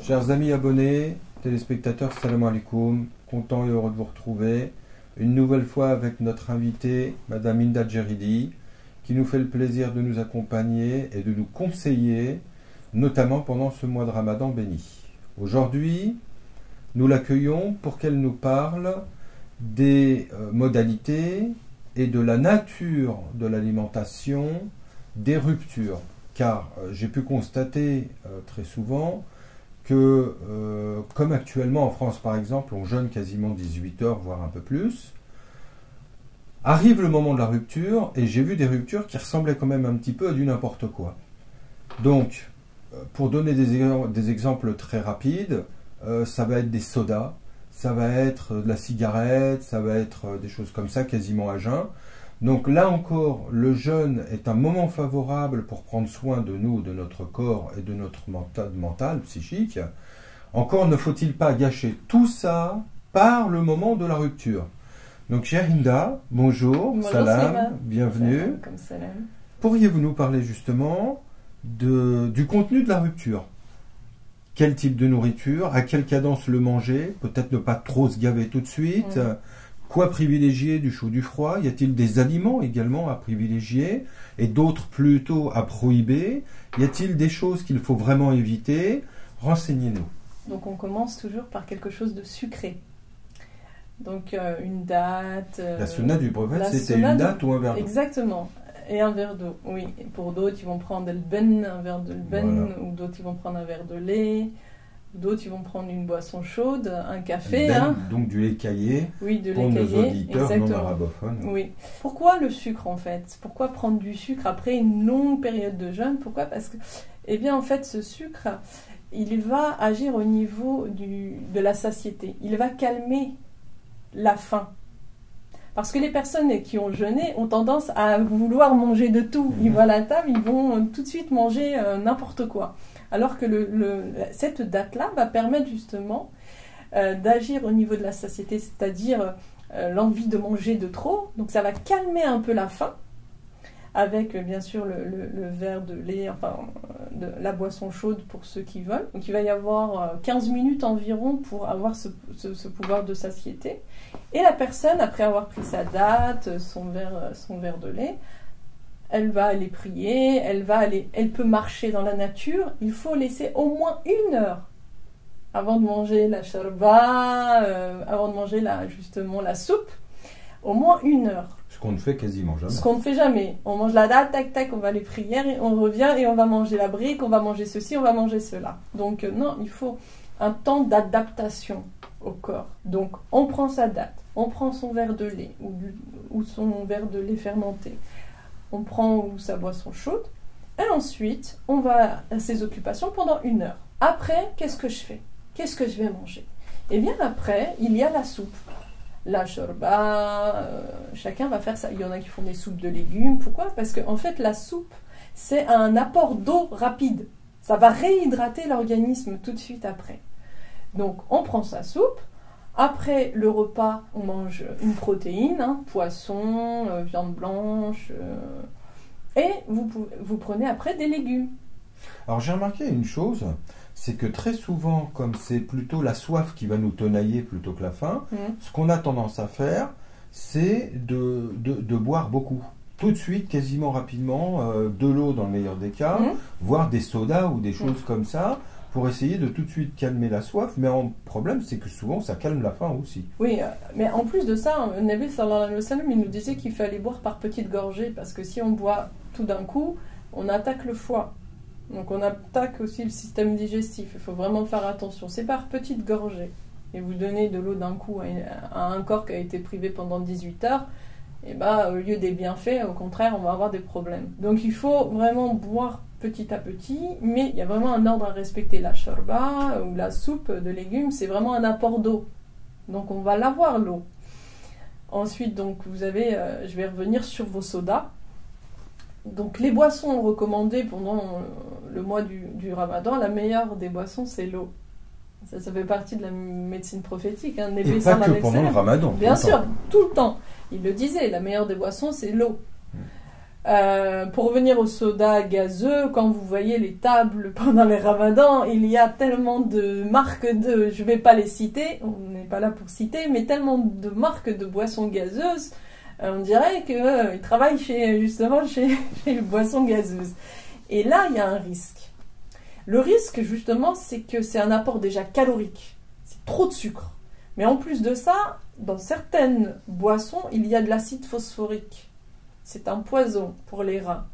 Chers amis abonnés, téléspectateurs, salam alaikum, content et heureux de vous retrouver. Une nouvelle fois avec notre invitée, Madame Hinda Djeridi, qui nous fait le plaisir de nous accompagner et de nous conseiller, notamment pendant ce mois de Ramadan béni. Aujourd'hui, nous l'accueillons pour qu'elle nous parle des modalités et de la nature de l'alimentation, des ruptures. Car j'ai pu constater très souvent que, comme actuellement en France par exemple, on jeûne quasiment 18 heures, voire un peu plus, arrive le moment de la rupture, et j'ai vu des ruptures qui ressemblaient quand même un petit peu à du n'importe quoi. Donc, pour donner des exemples très rapides, ça va être des sodas, ça va être de la cigarette, ça va être des choses comme ça, quasiment à jeun. Donc là encore, le jeûne est un moment favorable pour prendre soin de nous, de notre corps et de notre mental, psychique. Encore ne faut-il pas gâcher tout ça par le moment de la rupture. Donc chère Hinda, bonjour, salam, bienvenue. Salam, comme salam. Pourriez-vous nous parler justement du contenu de la rupture? Quel type de nourriture? À quelle cadence le manger? Peut-être ne pas trop se gaver tout de suite. Quoi privilégier, du chaud, du froid? Y a-t-il des aliments également à privilégier et d'autres plutôt à prohiber? Y a-t-il des choses qu'il faut vraiment éviter? Renseignez-nous. Donc on commence toujours par quelque chose de sucré. Donc une date... la sunna du prophète, c'était une date ou un verre d'eau? Exactement. Et un verre d'eau, oui. Et pour d'autres, ils vont prendre le ben, un verre de ben, voilà. Ou d'autres, ils vont prendre un verre de lait. D'autres, ils vont prendre une boisson chaude, un café. Ben, donc du lait caillé, oui, de pour lait nos caillé, auditeurs non arabophones. Oui. Pourquoi le sucre en fait? Pourquoi prendre du sucre après une longue période de jeûne? Pourquoi? Parce que, eh bien en fait, ce sucre, il va agir au niveau de la satiété. Il va calmer la faim. Parce que les personnes qui ont jeûné ont tendance à vouloir manger de tout. Ils voient la table, ils vont tout de suite manger n'importe quoi. Alors que cette date-là va permettre justement d'agir au niveau de la satiété, c'est-à-dire l'envie de manger de trop. Donc ça va calmer un peu la faim, avec bien sûr le verre de lait, enfin de la boisson chaude pour ceux qui veulent. Donc il va y avoir 15 minutes environ pour avoir ce pouvoir de satiété. Et la personne, après avoir pris sa date, son verre de lait, elle va aller prier, elle peut marcher dans la nature. Il faut laisser au moins 1 heure avant de manger la sharba, avant de manger justement la soupe. Au moins 1 heure. Ce qu'on ne fait quasiment jamais. Ce qu'on ne fait jamais. On mange la date, tac, tac, on va aller prier, et on revient et on va manger la brique, on va manger ceci, on va manger cela. Donc non, il faut un temps d'adaptation au corps. Donc on prend sa date, on prend son verre de lait ou son verre de lait fermenté. On prend sa boisson chaude, et ensuite, on va à ses occupations pendant 1 heure. Après, qu'est-ce que je fais? Qu'est-ce que je vais manger? Et bien après, il y a la soupe. La shorba, chacun va faire ça. Il y en a qui font des soupes de légumes. Pourquoi? Parce qu'en fait, la soupe, c'est un apport d'eau rapide. Ça va réhydrater l'organisme tout de suite après. Donc, on prend sa soupe. Après le repas, on mange une protéine, poisson, viande blanche, et vous prenez après des légumes. Alors j'ai remarqué une chose, c'est que très souvent, comme c'est plutôt la soif qui va nous tenailler plutôt que la faim, ce qu'on a tendance à faire, c'est de boire beaucoup. Tout de suite, quasiment rapidement, de l'eau dans le meilleur des cas, voire des sodas ou des choses comme ça, pour essayer de tout de suite calmer la soif, mais le problème c'est que souvent ça calme la faim aussi. Oui, mais en plus de ça, Nabi sallallahu alayhi wa sallam, il nous disait qu'il fallait boire par petites gorgées, parce que si on boit tout d'un coup, on attaque le foie. Donc on attaque aussi le système digestif, il faut vraiment faire attention. C'est par petites gorgées. Et vous donnez de l'eau d'un coup à un corps qui a été privé pendant 18 heures, et au lieu des bienfaits, au contraire, on va avoir des problèmes. Donc il faut vraiment boire petit à petit, mais il y a vraiment un ordre à respecter. La shorba ou la soupe de légumes, c'est vraiment un apport d'eau. Donc on va l'avoir, l'eau. Ensuite, donc vous avez, je vais revenir sur vos sodas. Donc les boissons recommandées pendant le mois du Ramadan, la meilleure des boissons, c'est l'eau. Ça fait partie de la médecine prophétique. Et pas que pendant le Ramadan. Bien sûr, tout le temps. Il le disait, la meilleure des boissons, c'est l'eau. Pour revenir au soda gazeux, quand vous voyez les tables pendant les ramadans, il y a tellement de marques de, je vais pas les citer, on n'est pas là pour citer, mais tellement de marques de boissons gazeuses, on dirait qu'ils travaillent justement chez les boissons gazeuses. Et là, il y a un risque. Le risque, justement, c'est que c'est un apport déjà calorique. C'est trop de sucre. Mais en plus de ça, dans certaines boissons, il y a de l'acide phosphorique. C'est un poison pour les reins.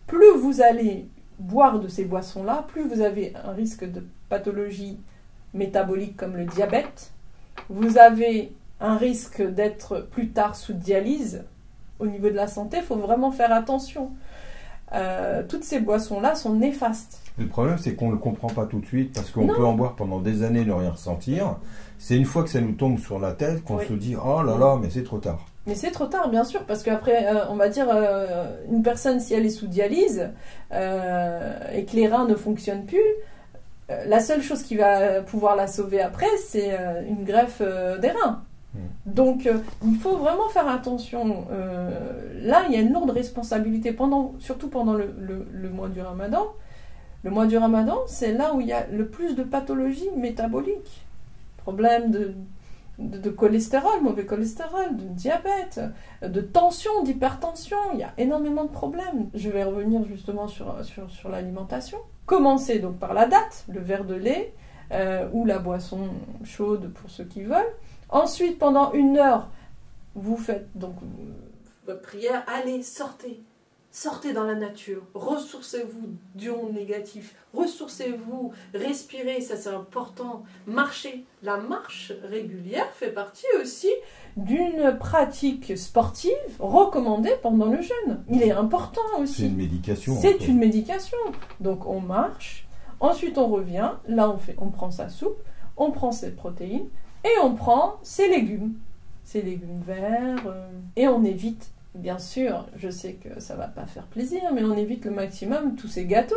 Plus vous allez boire de ces boissons-là, plus vous avez un risque de pathologie métabolique comme le diabète. Vous avez un risque d'être plus tard sous dialyse. Au niveau de la santé, il faut vraiment faire attention. Toutes ces boissons-là sont néfastes. Le problème, c'est qu'on ne le comprend pas tout de suite, parce qu'on peut en boire pendant des années et ne rien ressentir. C'est une fois que ça nous tombe sur la tête qu'on se dit « Oh là là, mais c'est trop tard ». Mais c'est trop tard, bien sûr, parce qu'après, on va dire, une personne, si elle est sous dialyse et que les reins ne fonctionnent plus, la seule chose qui va pouvoir la sauver après, c'est une greffe des reins. Donc, il faut vraiment faire attention. Là, il y a une lourde responsabilité, surtout pendant le mois du Ramadan. Le mois du Ramadan, c'est là où il y a le plus de pathologies métaboliques. Problèmes de cholestérol, mauvais cholestérol, de diabète, de tension, d'hypertension. Il y a énormément de problèmes. Je vais revenir justement sur l'alimentation. Commencez donc par la date, le verre de lait ou la boisson chaude pour ceux qui veulent. Ensuite, pendant 1 heure, vous faites donc votre prière. Allez, sortez. Sortez dans la nature, ressourcez-vous d'ions négatifs, ressourcez-vous, respirez, ça c'est important, marchez. La marche régulière fait partie aussi d'une pratique sportive recommandée pendant le jeûne. Il est important aussi. C'est une médication. C'est une médication. Donc on marche, ensuite on revient, là on prend sa soupe, on prend ses protéines et on prend ses légumes verts et on évite. Bien sûr, je sais que ça va pas faire plaisir, mais on évite le maximum tous ces gâteaux.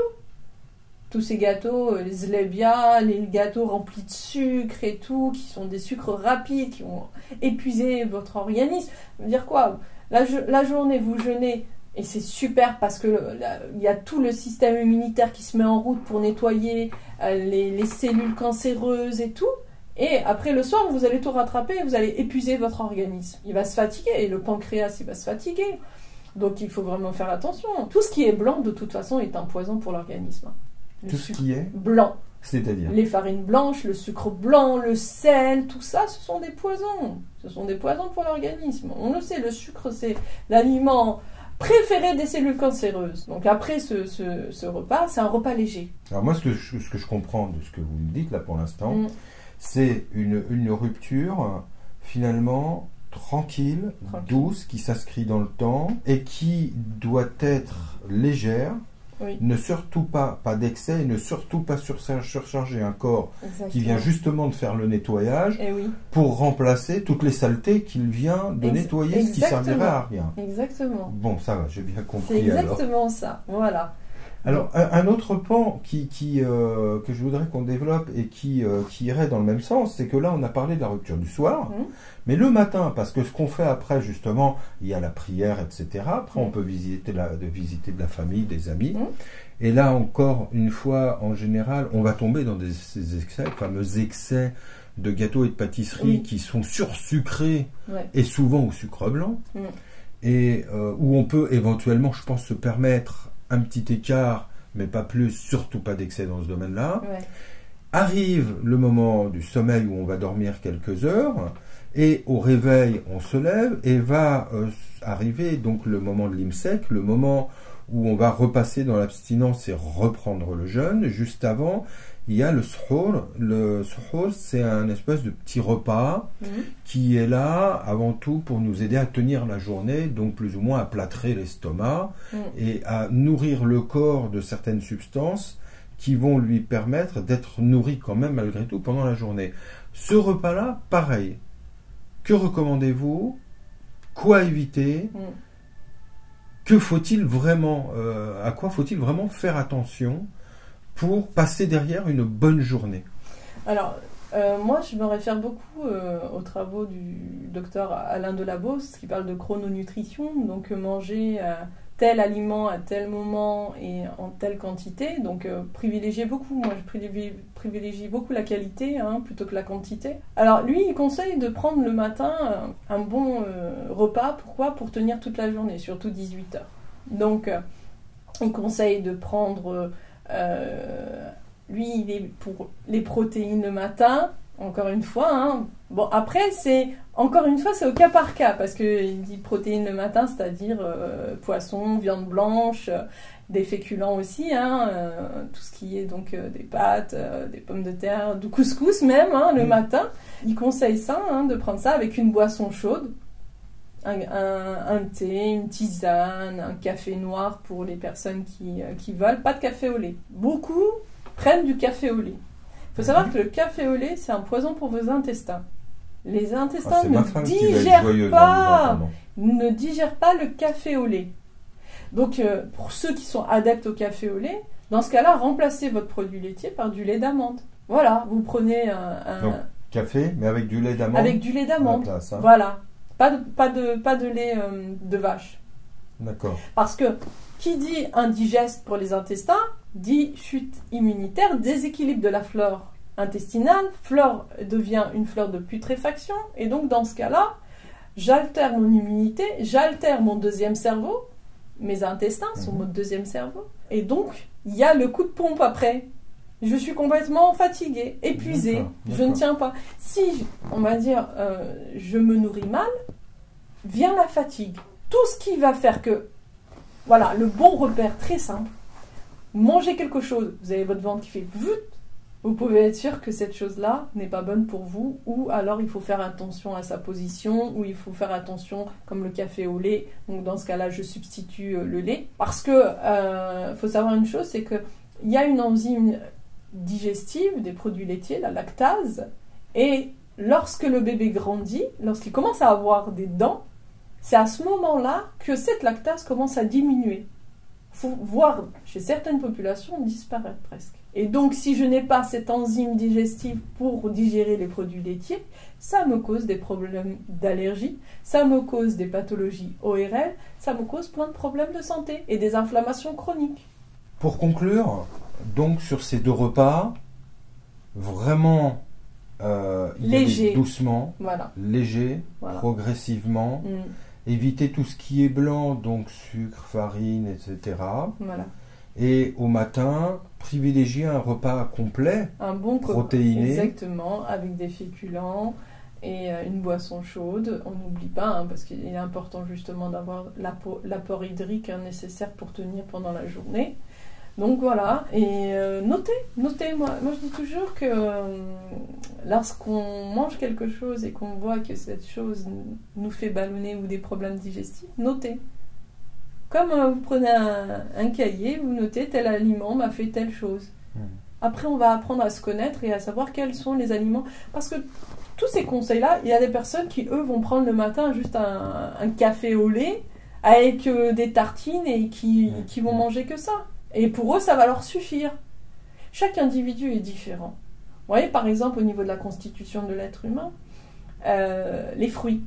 Tous ces gâteaux, les zlebia, les gâteaux remplis de sucre et tout, qui sont des sucres rapides, qui vont épuiser votre organisme. Dire quoi ? La journée, vous jeûnez, et c'est super parce que il y a tout le système immunitaire qui se met en route pour nettoyer les cellules cancéreuses et tout. Et après le soir, vous allez tout rattraper, vous allez épuiser votre organisme. Il va se fatiguer, et le pancréas, il va se fatiguer. Donc il faut vraiment faire attention. Tout ce qui est blanc, de toute façon, est un poison pour l'organisme. Tout ce qui est blanc. C'est-à-dire les farines blanches, le sucre blanc, le sel, tout ça, ce sont des poisons. Ce sont des poisons pour l'organisme. On le sait, le sucre, c'est l'aliment préféré des cellules cancéreuses. Donc après ce repas, c'est un repas léger. Alors moi, ce que je comprends de ce que vous me dites là pour l'instant, c'est une rupture finalement tranquille, douce, qui s'inscrit dans le temps et qui doit être légère. Oui. Ne surtout pas d'excès, et ne surtout pas surcharger un corps qui vient justement de faire le nettoyage pour remplacer toutes les saletés qu'il vient de nettoyer, ce qui servirait à rien. Exactement. Bon, ça va, j'ai bien compris. C'est exactement ça, voilà. Alors, un autre pan que je voudrais qu'on développe et qui irait dans le même sens, c'est que là, on a parlé de la rupture du soir, mais le matin, parce que ce qu'on fait après, justement, il y a la prière, etc. Après, on peut visiter de la famille, des amis. Et là, encore une fois, en général, on va tomber dans ces excès, fameux excès de gâteaux et de pâtisseries qui sont sursucrés et souvent au sucre blanc. Et où on peut éventuellement, je pense, se permettre un petit écart, mais pas plus, surtout pas d'excès dans ce domaine-là. Arrive le moment du sommeil où on va dormir quelques heures, et au réveil, on se lève, et va arriver donc le moment de l'imsek, le moment où on va repasser dans l'abstinence et reprendre le jeûne. Juste avant, il y a le suhour. Le suhour, c'est un espèce de petit repas qui est là avant tout pour nous aider à tenir la journée, donc plus ou moins à plâtrer l'estomac et à nourrir le corps de certaines substances qui vont lui permettre d'être nourri quand même malgré tout pendant la journée. Ce repas-là, pareil. Que recommandez-vous? Quoi éviter? Que faut-il vraiment, à quoi faut-il vraiment faire attention pour passer derrière une bonne journée? Alors, moi, je me réfère beaucoup aux travaux du docteur Alain Delabos, qui parle de chrononutrition, donc manger tel aliment à tel moment et en telle quantité. Donc privilégiez beaucoup, moi je privilégie beaucoup la qualité plutôt que la quantité. Alors lui il conseille de prendre le matin un bon repas, pourquoi? Pour tenir toute la journée, surtout 18 heures. Donc il conseille de prendre, lui il est pour les protéines le matin, encore une fois. Bon après c'est au cas par cas, parce qu'il dit protéines le matin, c'est-à-dire poisson, viande blanche, des féculents aussi, tout ce qui est donc des pâtes, des pommes de terre, du couscous même, le matin. Il conseille ça, de prendre ça avec une boisson chaude, un thé, une tisane, un café noir pour les personnes qui veulent, pas de café au lait. Beaucoup prennent du café au lait. Il faut savoir que le café au lait, c'est un poison pour vos intestins. Les intestins ne digèrent pas le café au lait. Donc, pour ceux qui sont adeptes au café au lait, dans ce cas-là, remplacez votre produit laitier par du lait d'amande. Voilà, vous prenez Donc, café, mais avec du lait d'amande. Avec du lait d'amande. Voilà, pas de lait de vache. D'accord. Parce que qui dit indigeste pour les intestins, dit chute immunitaire, déséquilibre de la flore intestinale, flore devient une flore de putréfaction, et donc dans ce cas-là, j'altère mon immunité, j'altère mon deuxième cerveau, mes intestins sont mon deuxième cerveau, et donc il y a le coup de pompe après. Je suis complètement fatiguée, épuisée, je ne tiens pas. Si, on va dire, je me nourris mal, vient la fatigue. Tout ce qui va faire que, voilà, le bon repère très simple, mangez quelque chose, vous avez votre ventre qui fait vut, vous pouvez être sûr que cette chose-là n'est pas bonne pour vous, ou alors il faut faire attention à sa position, ou il faut faire attention, comme le café au lait, donc dans ce cas-là, je substitue le lait. Parce que, faut savoir une chose, c'est qu'il y a une enzyme digestive des produits laitiers, la lactase, et lorsque le bébé grandit, lorsqu'il commence à avoir des dents, c'est à ce moment-là que cette lactase commence à diminuer. Faut voir chez certaines populations disparaître presque. Et donc, si je n'ai pas cette enzyme digestive pour digérer les produits laitiers, ça me cause des problèmes d'allergie, ça me cause des pathologies ORL, ça me cause plein de problèmes de santé et des inflammations chroniques. Pour conclure, donc sur ces 2 repas, vraiment léger, doucement, léger, progressivement, éviter tout ce qui est blanc, donc sucre, farine, etc. Voilà. Et au matin, privilégier un repas complet, un bon protéiné. Exactement, avec des féculents et une boisson chaude. On n'oublie pas, parce qu'il est important justement d'avoir l'apport hydrique nécessaire pour tenir pendant la journée. Donc voilà, et notez, moi je dis toujours que lorsqu'on mange quelque chose et qu'on voit que cette chose nous fait ballonner ou des problèmes digestifs, notez. Comme vous prenez un cahier, vous notez tel aliment m'a fait telle chose. Après, on va apprendre à se connaître et à savoir quels sont les aliments. Parce que tous ces conseils-là, il y a des personnes qui, eux, vont prendre le matin juste un café au lait avec des tartines et qui vont manger que ça. Et pour eux, ça va leur suffire. Chaque individu est différent. Vous voyez, par exemple, au niveau de la constitution de l'être humain, les fruits.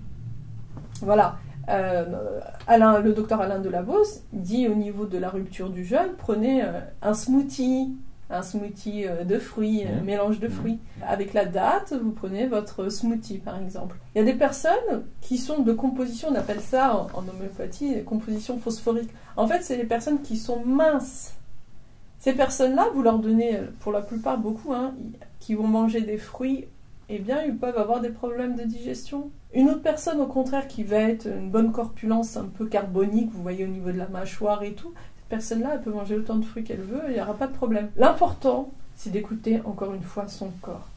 Voilà. Le docteur Alain Delabosse dit au niveau de la rupture du jeûne, prenez un smoothie de fruits, mélange de fruits. Avec la date, vous prenez votre smoothie par exemple. Il y a des personnes qui sont de composition, on appelle ça en homéopathie, composition phosphorique. En fait, c'est les personnes qui sont minces. Ces personnes-là, vous leur donnez, pour la plupart beaucoup, qui vont manger des fruits, eh bien, ils peuvent avoir des problèmes de digestion. Une autre personne, au contraire, qui va être une bonne corpulence un peu carbonique, vous voyez au niveau de la mâchoire et tout, cette personne-là, elle peut manger autant de fruits qu'elle veut, il n'y aura pas de problème. L'important, c'est d'écouter encore une fois son corps.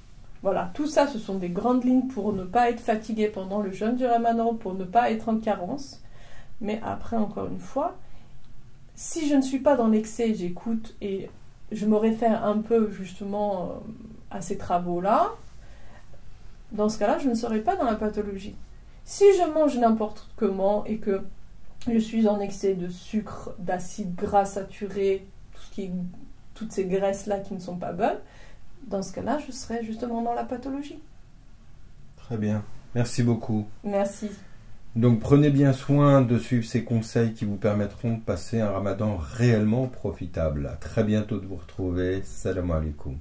Voilà, tout ça, ce sont des grandes lignes pour ne pas être fatigué pendant le jeûne du Ramadan, pour ne pas être en carence. Mais après, encore une fois, si je ne suis pas dans l'excès, j'écoute et je me réfère un peu justement à ces travaux-là, dans ce cas-là, je ne serai pas dans la pathologie. Si je mange n'importe comment et que je suis en excès de sucre, d'acide gras saturé, toutes ces graisses-là qui ne sont pas bonnes, dans ce cas-là, je serai justement dans la pathologie. Très bien. Merci beaucoup. Merci. Donc prenez bien soin de suivre ces conseils qui vous permettront de passer un ramadan réellement profitable. À très bientôt de vous retrouver. Salam alaikum.